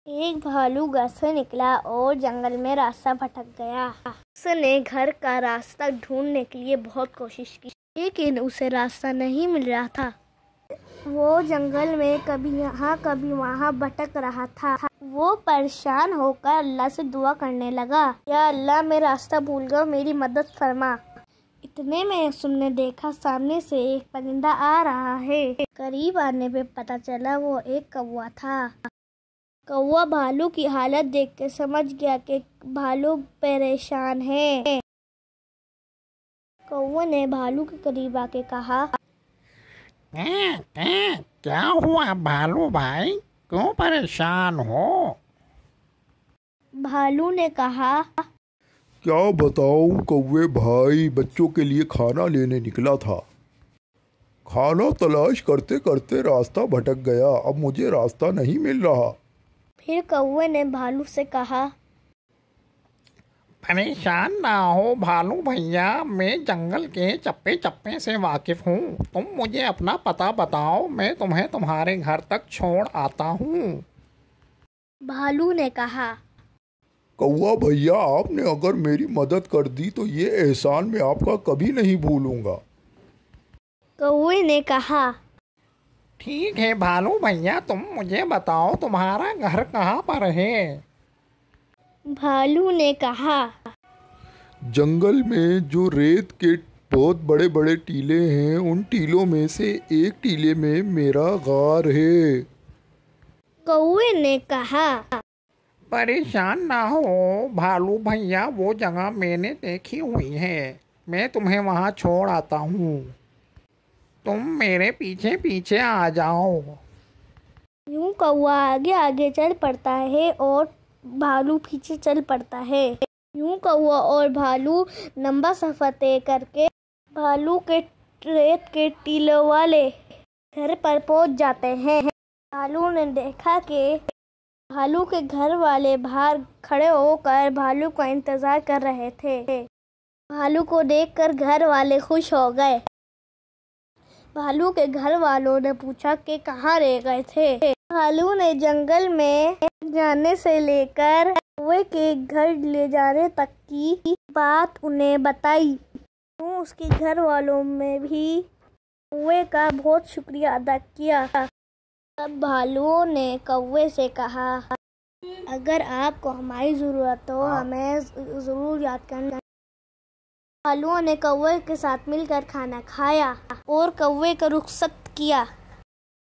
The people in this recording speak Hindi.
एक भालू घर से निकला और जंगल में रास्ता भटक गया। उसने घर का रास्ता ढूंढने के लिए बहुत कोशिश की, लेकिन उसे रास्ता नहीं मिल रहा था। वो जंगल में कभी यहाँ कभी वहाँ भटक रहा था। वो परेशान होकर अल्लाह से दुआ करने लगा, या अल्लाह मैं रास्ता भूल गया, मेरी मदद फरमा। इतने में उसने देखा सामने से एक परिंदा आ रहा है। करीब आने पे पता चला वो एक कौवा था। कौवा भालू की हालत देख के समझ गया कि भालू परेशान है। कौवे ने भालू के करीब आके कहा, क्या हुआ भालू भाई, क्यों परेशान हो? भालू ने कहा, क्या बताऊं कौवे भाई, बच्चों के लिए खाना लेने निकला था। खाना तलाश करते करते रास्ता भटक गया। अब मुझे रास्ता नहीं मिल रहा। फिर कौवे ने भालू से कहा, परेशान ना हो भालू भैया, मैं जंगल के चप्पे चप्पे से वाकिफ हूँ। तुम मुझे अपना पता बताओ, मैं तुम्हें तुम्हारे घर तक छोड़ आता हूँ। भालू ने कहा, कौवा भैया, आपने अगर मेरी मदद कर दी तो ये एहसान मैं आपका कभी नहीं भूलूंगा। कौवे ने कहा, ठीक है भालू भैया, तुम मुझे बताओ तुम्हारा घर कहाँ पर है? भालू ने कहा, जंगल में जो रेत के बहुत बड़े बड़े टीले हैं, उन टीलों में से एक टीले में मेरा गार है। कौवे ने कहा, परेशान ना हो भालू भैया, वो जगह मैंने देखी हुई है, मैं तुम्हें वहाँ छोड़ आता हूँ। तुम मेरे पीछे पीछे आ जाओ। यूं कौवा आगे आगे चल पड़ता है और भालू पीछे चल पड़ता है। यूं कौवा और भालू लंबा सफर तय करके भालू के रेत के टीलों वाले घर पर पहुंच जाते हैं। भालू ने देखा कि भालू के घर वाले बाहर खड़े होकर भालू का इंतजार कर रहे थे। भालू को देखकर घर वाले खुश हो गए। भालू के घर वालों ने पूछा कि कहाँ रह गए थे। भालू ने जंगल में जाने से लेकर कौवे के घर ले जाने तक की बात उन्हें बताई। तो उसके घर वालों में भी कौवे का बहुत शुक्रिया अदा किया। तब भालुओं ने कौवे से कहा, अगर आपको हमारी ज़रूरत हो हमें ज़रूर याद करना। भालुओं ने कौवे के साथ मिलकर खाना खाया और कौवे का रुखसत किया।